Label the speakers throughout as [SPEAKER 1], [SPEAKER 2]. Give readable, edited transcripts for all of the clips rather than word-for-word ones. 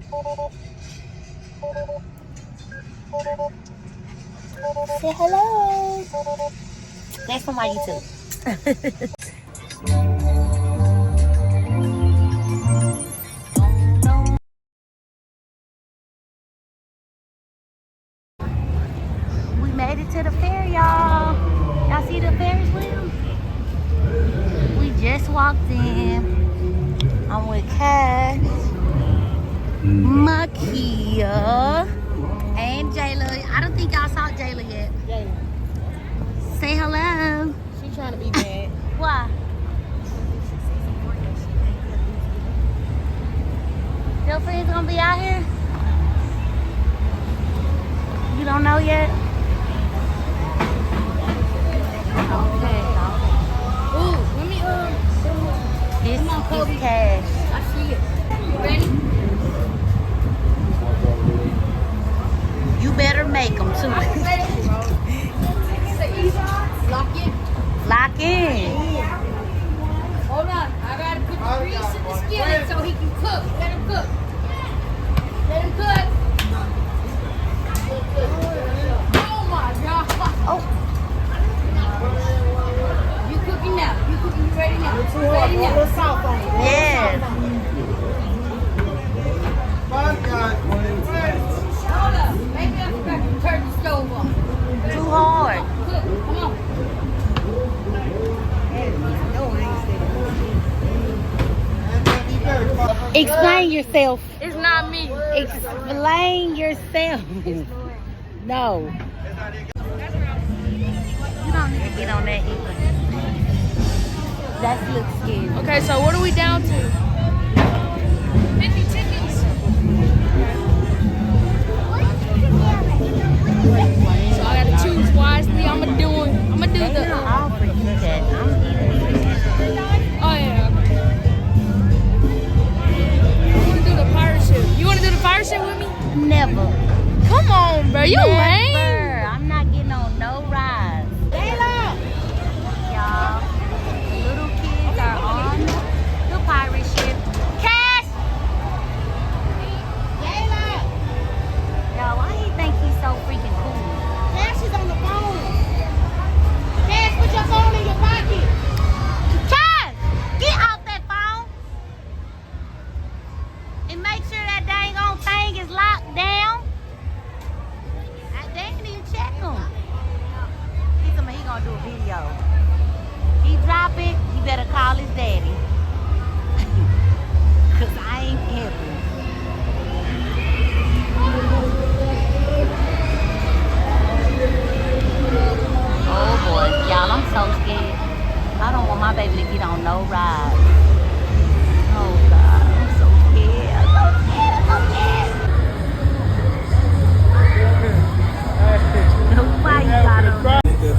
[SPEAKER 1] Say hello. That's for my YouTube. We made it to the fair, y'all. Y'all see the Ferris wheel? We just walked in. I'm with Cash, Makia, and Jayla. I don't think y'all saw Jayla yet.
[SPEAKER 2] Jayla.
[SPEAKER 1] Say hello.
[SPEAKER 2] She trying to be bad.
[SPEAKER 1] Why? Your friends gonna be out here? You don't know yet? Okay.
[SPEAKER 2] Ooh, let me
[SPEAKER 1] This is Cash.
[SPEAKER 2] I see it. You ready?
[SPEAKER 1] You better make them too.
[SPEAKER 2] Lock in.
[SPEAKER 1] Lock in.
[SPEAKER 2] Hold on. I gotta put the grease in the skillet so he can cook. Let him cook. Let him cook. Oh my God.
[SPEAKER 1] Oh.
[SPEAKER 2] You cooking now. You cooking. You ready now. You ready now.
[SPEAKER 1] Yes.
[SPEAKER 2] Hold up. Maybe I forgot to turn the stove on.
[SPEAKER 1] Too hard.
[SPEAKER 2] Cook. Come on.
[SPEAKER 1] Explain yourself.
[SPEAKER 2] It's not me.
[SPEAKER 1] Explain yourself. No. You don't need to get on that either. That looks scary.
[SPEAKER 2] Okay, so what are we down to? 50 tickets. So I gotta choose wisely. I'm gonna do
[SPEAKER 1] They
[SPEAKER 2] the.
[SPEAKER 1] don't offer you that. I'm eating.
[SPEAKER 2] Oh yeah. I wanna do the pirate ship. You wanna do the pirate ship with me?
[SPEAKER 1] Never.
[SPEAKER 2] Come on, bro. You lame.
[SPEAKER 1] Never. I'm not getting on no rides. Y'all, the little kids are on the pirate ship. Cash! Y'all, why do you think he's so freaking cool?
[SPEAKER 2] Cash is on the phone. Cash, put your phone in your pocket.
[SPEAKER 1] Cash! Get off that phone! And make sure that dang on thing is locked down. They ain't even check him. He told me he gonna do a video. He drop it, he better call his daddy. Cause I ain't happy. Oh boy, y'all, I'm so scared. I don't want my baby to get on no ride. Oh God, I'm so scared. I'm so scared. I'm so scared. Why you got him?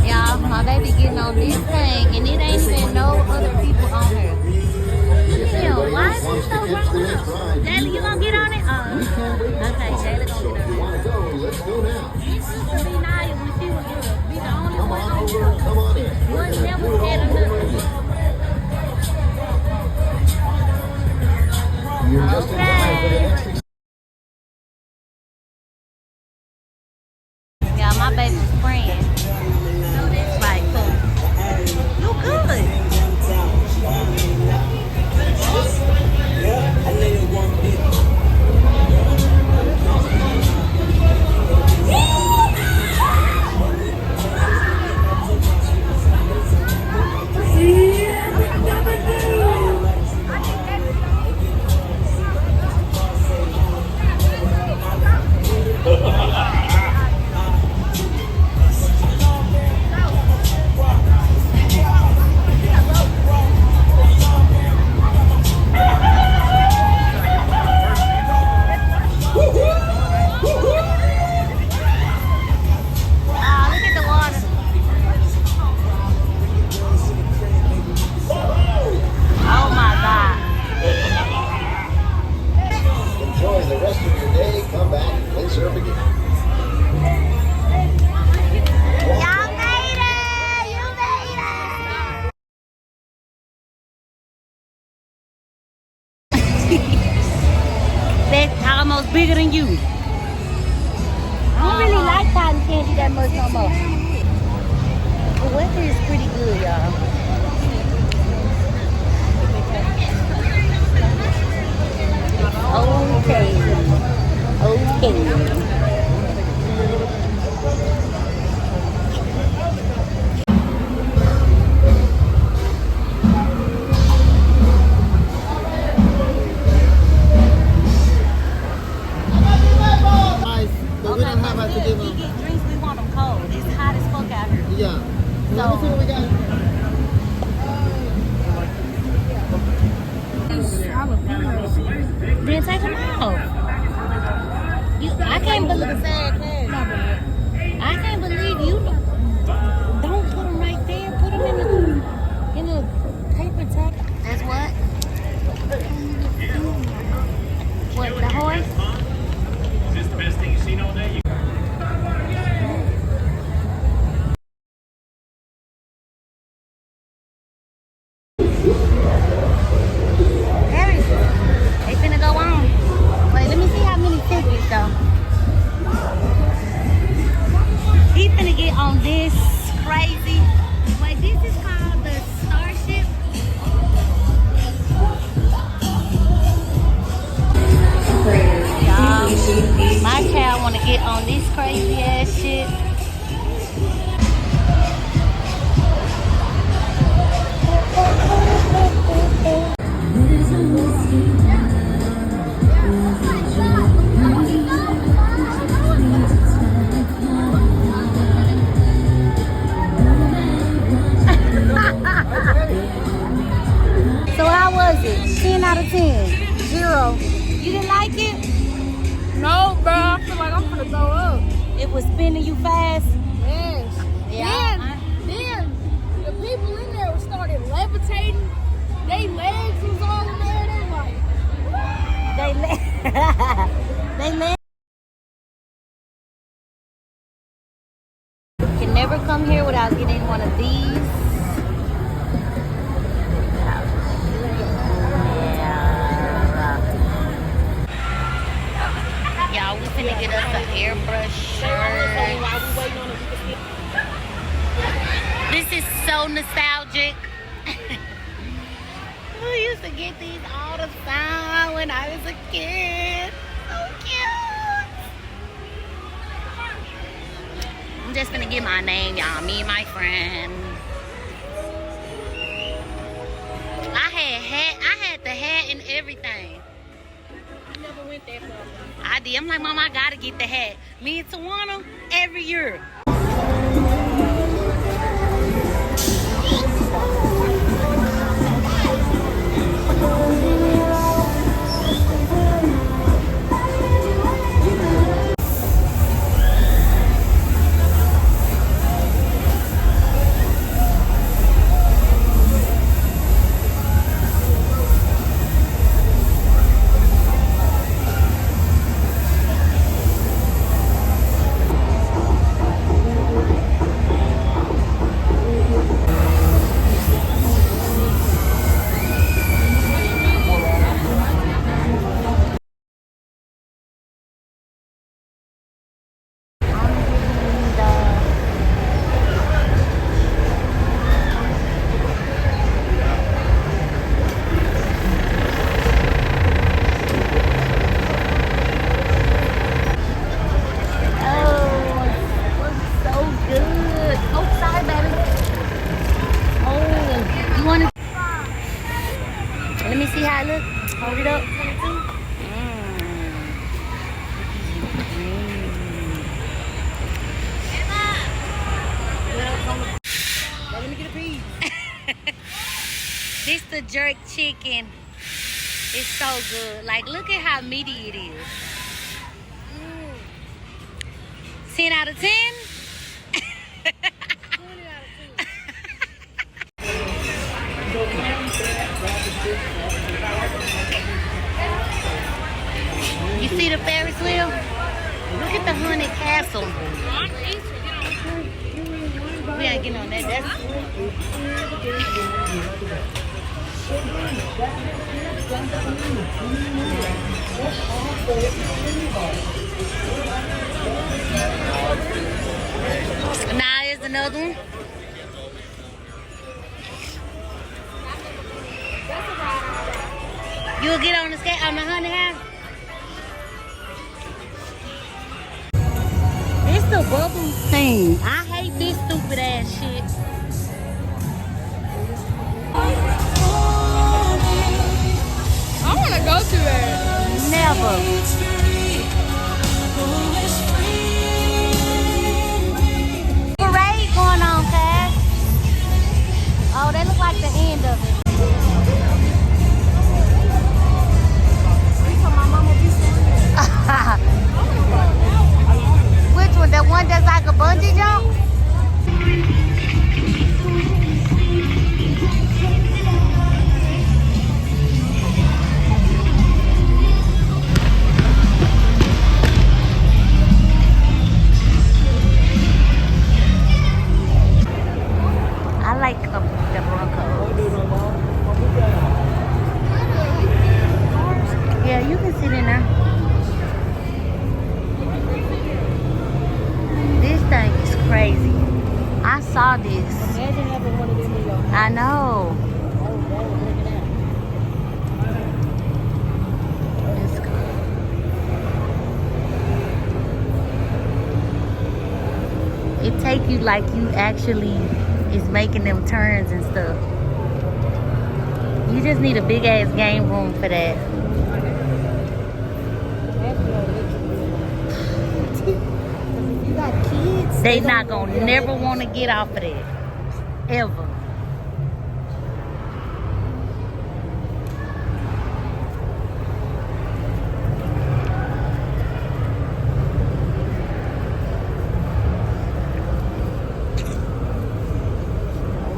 [SPEAKER 1] Y'all, my baby getting on this thing and it ain't even no other people on here. Damn, why is it so wrong? Jayla, you gonna get on it? Okay, Jayla gonna get on it. This used to be Naya when she was little. Be the only one on here. One never scared of nothing. Okay. Yeah, my baby's friend. So that's right, cool. You good. cotton candy that much no more. The weather is pretty good, y'all. Okay.
[SPEAKER 3] But we don't have to give
[SPEAKER 1] We
[SPEAKER 3] them.
[SPEAKER 1] get drinks, we want them cold. It's hot as fuck out here.
[SPEAKER 3] Yeah. So, let me see what we got.
[SPEAKER 1] Then take them off. I can't believe I can't believe you don't put them right there. Put them in the paper tag. That's what? What, the horse?
[SPEAKER 4] Is this the best thing you've seen all day?
[SPEAKER 1] Harry, they finna go on. Wait, let me see how many tickets though. He finna get on this crazy. Wait, this is called the Starship. Y'all, my child wanna get on this crazy ass shit. So how was it? 10 out of 10. 0. You didn't like it?
[SPEAKER 2] No, bro. I feel like I'm gonna throw up.
[SPEAKER 1] It was spinning you fast.
[SPEAKER 2] Yes. Then the people in there started levitating. They legs was all in there. They like,
[SPEAKER 1] They let can never come here without getting one of these. Y'all, we finna get us an airbrush shirt. This is so nostalgic. We used to get these all the time when I was a kid. So cute. I'm just gonna get my name, y'all. Me and my friend. I had the hat and everything.
[SPEAKER 2] I never went that far.
[SPEAKER 1] I did. I'm like, Mom, I gotta get the hat. Me and Tawana every year. Let me see how it looks. Hold it up.
[SPEAKER 2] Let me get a piece.
[SPEAKER 1] This the jerk chicken. It's so good. Like, look at how meaty it is. 10 out of 10?
[SPEAKER 2] 20 out of 10.
[SPEAKER 1] You see the Ferris wheel? Look at the haunted castle. We ain't getting on that. That's another one. You'll get on the skate on the honey house. It's the bubble thing. I hate this stupid ass shit.
[SPEAKER 2] I want to go to it.
[SPEAKER 1] Never. Parade going on, Cass. Oh, that looks like the end of it. Which one? The one that's like a bungee jump? I like the Broncos. Yeah, you can sit in there. This thing is crazy. I saw this.
[SPEAKER 2] Imagine having one of them in your house.
[SPEAKER 1] I know. It's cool. It take you like you actually is making them turns and stuff. You just need a big ass game room for that.
[SPEAKER 2] You got kids.
[SPEAKER 1] They not gonna never want to get off of that. Ever.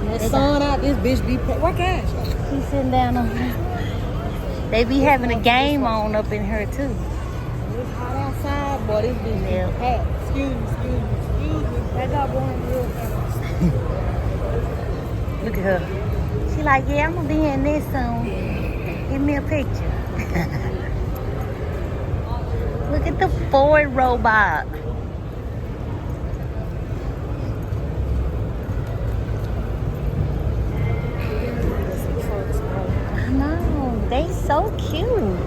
[SPEAKER 2] That sun out, this bitch be where Cash?
[SPEAKER 1] He's sitting down on here. They be having a game on up in here too.
[SPEAKER 2] It's hot outside, boy. This bitch
[SPEAKER 1] Yeah.
[SPEAKER 2] be packed. Excuse me. That got going real fast.
[SPEAKER 1] Look at her. She like, yeah, I'm gonna be in this soon. Give me a picture. Look at the Ford robot. I know. They so cute.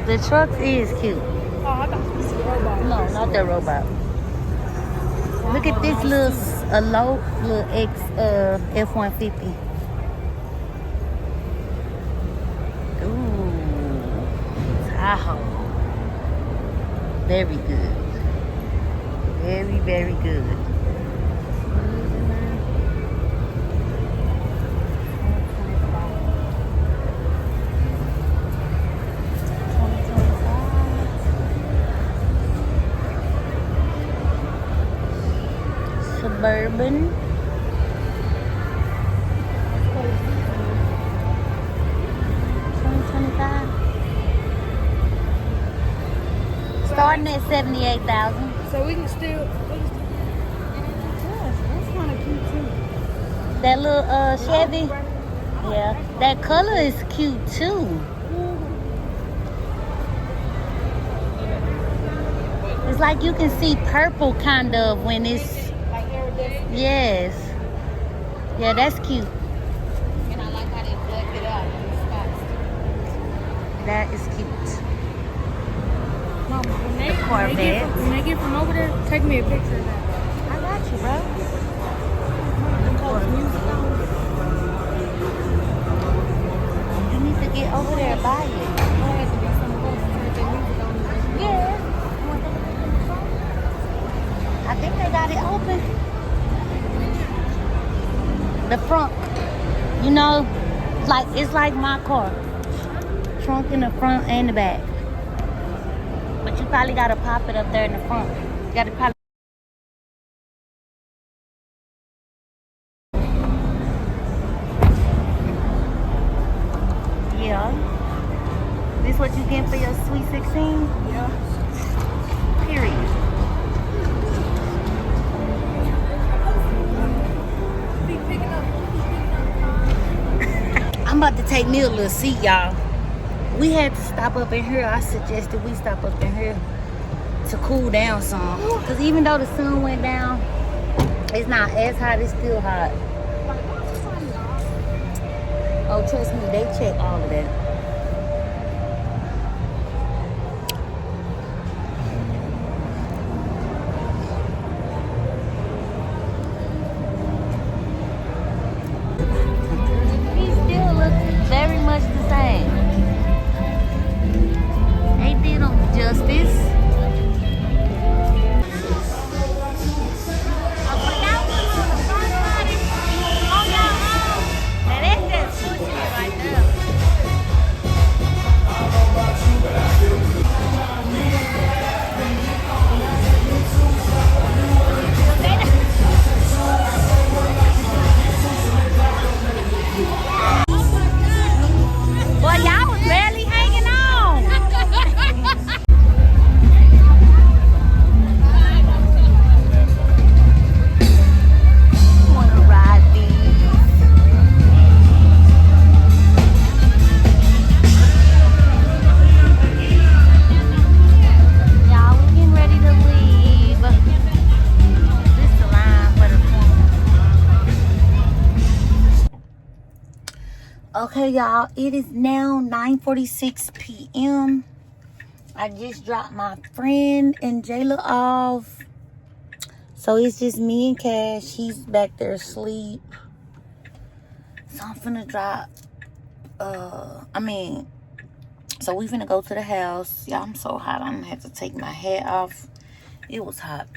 [SPEAKER 1] The truck is cute.
[SPEAKER 2] Oh, I thought you said robot.
[SPEAKER 1] No, not that robot. Look at this little low little F-150. Ooh, Tahoe. Very good. Very, very good. Suburban. Starting at 78,000.
[SPEAKER 2] So we can still. Yes, that's kind of cute too.
[SPEAKER 1] That little Chevy. Yeah, that color is cute too. It's like you can see purple kind of when it's.
[SPEAKER 2] Like iridescent.
[SPEAKER 1] Yes. Yeah, that's cute.
[SPEAKER 2] And I like how they blacked it out in the spots.
[SPEAKER 1] That is cute.
[SPEAKER 2] No, when they
[SPEAKER 1] Corvette.
[SPEAKER 2] get from over there, take me a picture of that.
[SPEAKER 1] I got you, bro.
[SPEAKER 2] Music on.
[SPEAKER 1] You need to get over there and buy it.
[SPEAKER 2] I had to get some of those to put their music on.
[SPEAKER 1] Yeah. I think they got it open. The front, you know, like it's like my car. Trunk in the front and the back. But you probably gotta pop it up there in the front. You gotta probably. Yeah. This what you get for your sweet 16?
[SPEAKER 2] Yeah.
[SPEAKER 1] Period. I'm about to take me a little seat, y'all. We had to stop up in here. I suggested we stop up in here. to cool down some. Because even though the sun went down, it's not as hot. It's still hot. Oh, trust me, they check all of that. He still looks very much the same. They did him justice. Boy, y'all was barely hanging on. Wanna ride these? Y'all, we getting ready to leave. This the line for the Okay, y'all, it is now 9:46 p.m. I just dropped my friend and Jayla off. So it's just me and Cash. He's back there asleep. So I'm finna drop, so we finna go to the house. Y'all, I'm so hot. I'm gonna have to take my hat off. It was hot.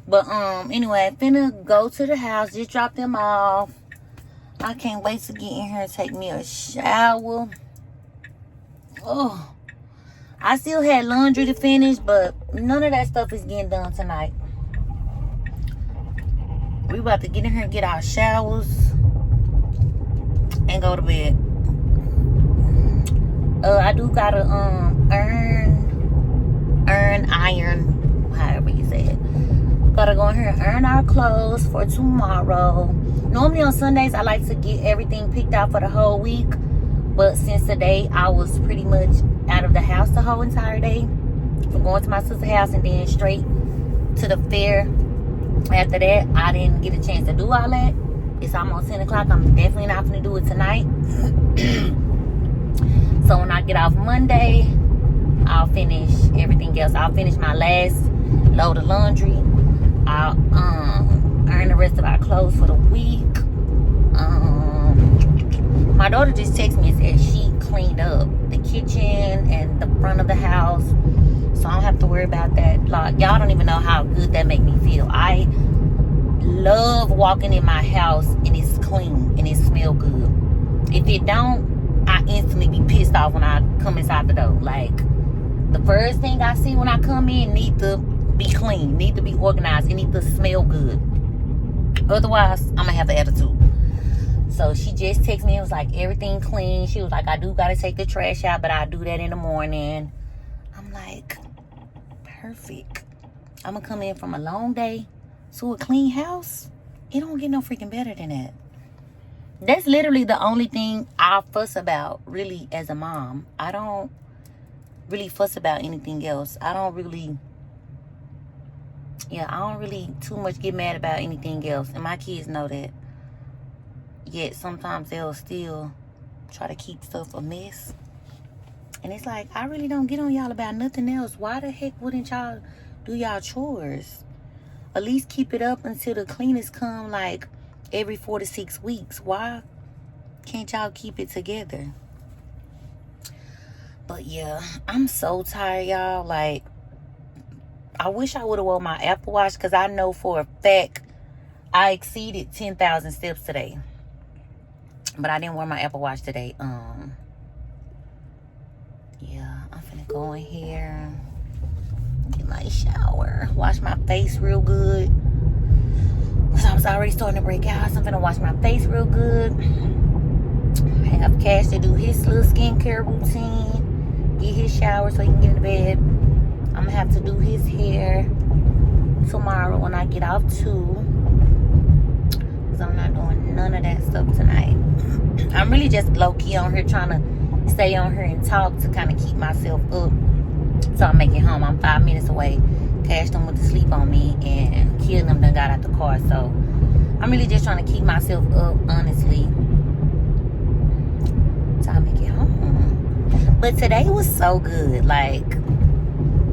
[SPEAKER 1] But, anyway, finna go to the house. Just drop them off. I can't wait to get in here and take me a shower. Oh, I still had laundry to finish, but none of that stuff is getting done tonight. We about to get in here and get our showers and go to bed. I do gotta iron, however you say it. Gotta go in here and iron our clothes for tomorrow. Normally on Sundays, I like to get everything picked out for the whole week. But since today, I was pretty much out of the house the whole entire day. From going to my sister's house and then straight to the fair. After that, I didn't get a chance to do all that. It's almost 10 o'clock. I'm definitely not going to do it tonight. So when I get off Monday, I'll finish everything else. I'll finish my last load of laundry. I'll iron the rest of our clothes for the week. My daughter just texted me and said she cleaned up the kitchen and the front of the house, so I don't have to worry about that. Like, y'all don't even know how good that make me feel. I love walking in my house and it's clean and it smells good. If it don't, I instantly be pissed off when I come inside the door. Like, the first thing I see when I come in need to be clean, need to be organized, it need to smell good. Otherwise, I'm gonna have an attitude. So she just texted me and was like, everything clean. She was like, I do gotta take the trash out, but I'll do that in the morning. I'm like, perfect. I'm gonna come in from a long day to a clean house. It don't get no freaking better than that. That's literally the only thing I fuss about, really, as a mom. I don't really fuss about anything else. I don't really too much get mad about anything else. And my kids know that. Yet sometimes they'll still try to keep stuff a mess. And it's like, I really don't get on y'all about nothing else. Why the heck wouldn't y'all do y'all chores? At least keep it up until the cleaners come, like every 4 to 6 weeks. Why can't y'all keep it together? But yeah, I'm so tired, y'all. Like, I wish I would have worn my Apple Watch, because I know for a fact I exceeded 10,000 steps today. But I didn't wear my Apple Watch today. Yeah, I'm finna go in here, get my shower, wash my face real good. Cause I was already starting to break out. So I'm finna wash my face real good. Have Cash to do his little skincare routine. Get his shower so he can get into bed. I'm gonna have to do his hair tomorrow when I get off too. Cause I'm not doing none of that stuff tonight. I'm really just low-key on here trying to stay on here and talk to kind of keep myself up. So I make it home. I'm 5 minutes away. Cash them went to sleep on me, and Kia and them done got out the car. So I'm really just trying to keep myself up, honestly, time to get home. But today was so good. Like,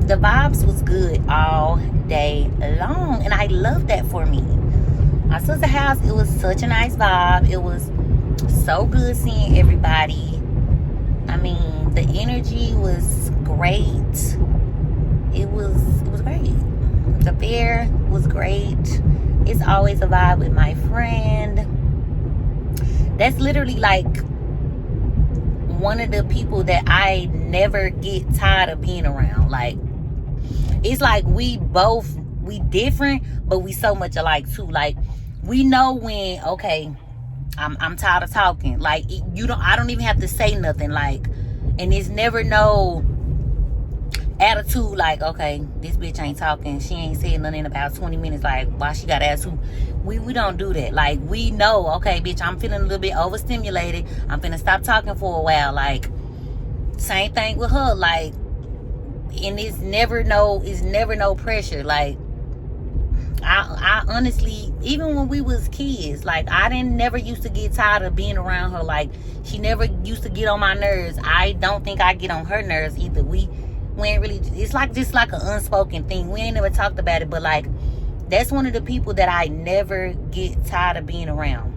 [SPEAKER 1] the vibes was good all day long, and I love that for me. My sister's house, it was such a nice vibe. It was so good seeing everybody. I mean, the energy was great. It was great. The fair was great. It's always a vibe with my friend. That's literally like one of the people that I never get tired of being around. Like, it's like we different, but we so much alike too. Like, we know when, okay, I'm tired of talking. Like, I don't even have to say nothing. Like, and it's never no attitude like, okay, this bitch ain't talking, she ain't saying nothing in about 20 minutes, like, why she got attitude? We don't do that. Like, we know, okay, bitch, I'm feeling a little bit overstimulated, I'm finna stop talking for a while. Like, same thing with her. Like, and it's never no pressure. Like, I honestly, even when we was kids, like, I never used to get tired of being around her. Like, she never used to get on my nerves. I don't think I get on her nerves either. We ain't really, it's like just like an unspoken thing. We ain't never talked about it, but like, that's one of the people that I never get tired of being around.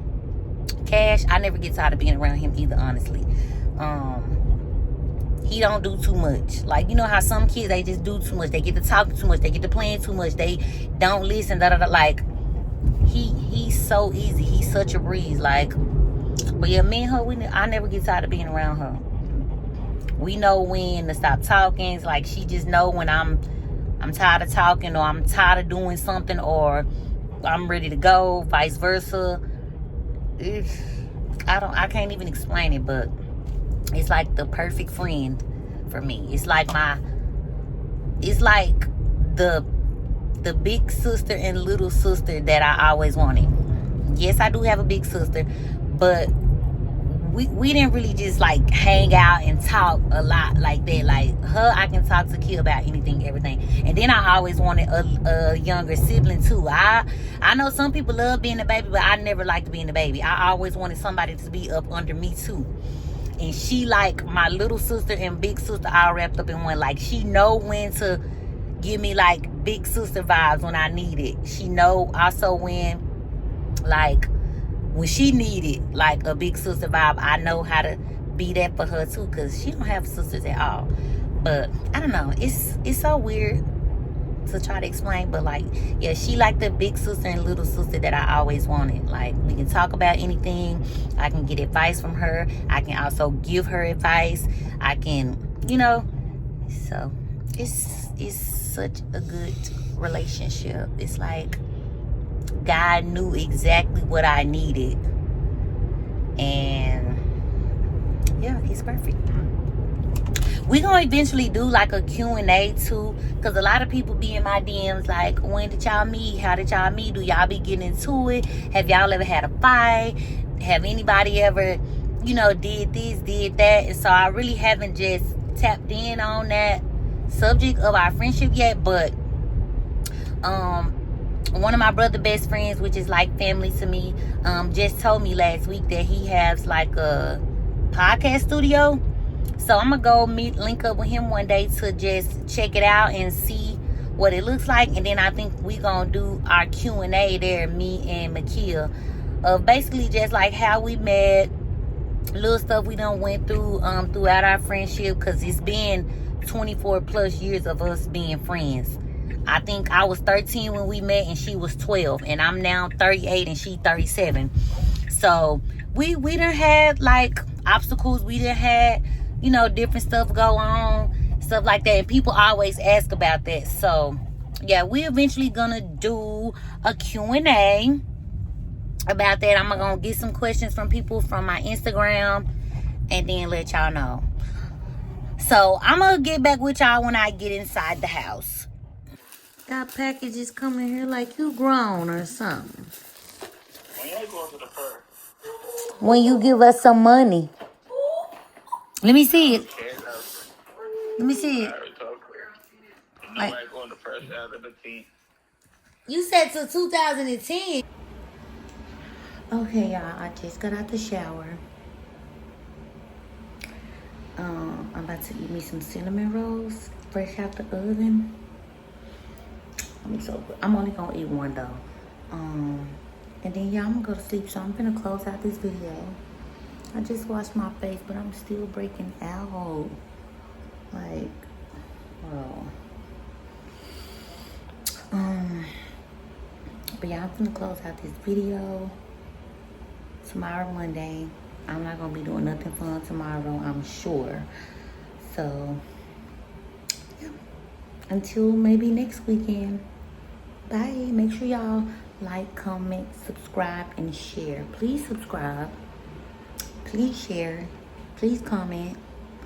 [SPEAKER 1] Cash, I never get tired of being around him either, honestly. He don't do too much. Like, you know how some kids, they just do too much. They get to talking too much. They get to playing too much. They don't listen. Like, he's so easy. He's such a breeze. Like, but yeah, me and her, I never get tired of being around her. We know when to stop talking. It's like, she just know when I'm tired of talking, or I'm tired of doing something, or I'm ready to go, vice versa. I can't even explain it, but it's like the perfect friend for me. It's like the big sister and little sister that I always wanted. Yes, I do have a big sister, but we didn't really just like hang out and talk a lot like that. Like, her, I can talk to Kia about anything, everything. And then I always wanted a younger sibling too. I know some people love being a baby, but I never liked being a baby. I always wanted somebody to be up under me too. And she, like, my little sister and big sister all wrapped up in one. Like, she know when to give me like big sister vibes when I need it. She know also when, like, when she needed like a big sister vibe, I know how to be that for her too, because she don't have sisters at all. But I don't know, it's so weird to try to explain, but like, yeah, she like the big sister and little sister that I always wanted. Like, we can talk about anything. I can get advice from her. I can also give her advice. I can, you know, so it's such a good relationship. It's like God knew exactly what I needed, and yeah, he's perfect. We're gonna eventually do like a Q&A too, because a lot of people be in my DMs like, when did y'all meet? How did y'all meet? Do y'all be getting into it? Have y'all ever had a fight? Have anybody ever, you know, did this, did that? And so I really haven't just tapped in on that subject of our friendship yet, but one of my brother best friends, which is like family to me, just told me last week that he has like a podcast studio. So I'm gonna go link up with him one day to just check it out and see what it looks like. And then I think we gonna do our Q&A there, me and Makia, of basically just like how we met, little stuff we done went through throughout our friendship, because it's been 24 plus years of us being friends. I think I was 13 when we met and she was 12, and I'm now 38 and she 37. So we done had like obstacles, we done had, you know, different stuff go on, stuff like that, and people always ask about that. So yeah, we eventually gonna do a Q&A about that. I'm gonna get some questions from people from my Instagram and then let y'all know. So I'm gonna get back with y'all when I get inside the house. Got packages coming here like you grown or something. When you give us some money. Let me see it. Let me see it. Like, You said till 2010. Okay, y'all. I just got out the shower. I'm about to eat me some cinnamon rolls fresh out the oven. I'm so good. I'm only gonna eat one though. And then yeah, I'm gonna go to sleep. So I'm gonna close out this video. I just washed my face, but I'm still breaking out. Like, bro. But yeah, I'm gonna close out this video. Tomorrow, Monday. I'm not gonna be doing nothing fun tomorrow, I'm sure. So, yeah. Until maybe next weekend. Bye. Make sure y'all like, comment, subscribe, and share. Please subscribe. Please share. Please comment.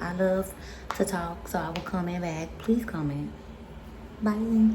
[SPEAKER 1] I love to talk, so I will comment back. Please comment. Bye.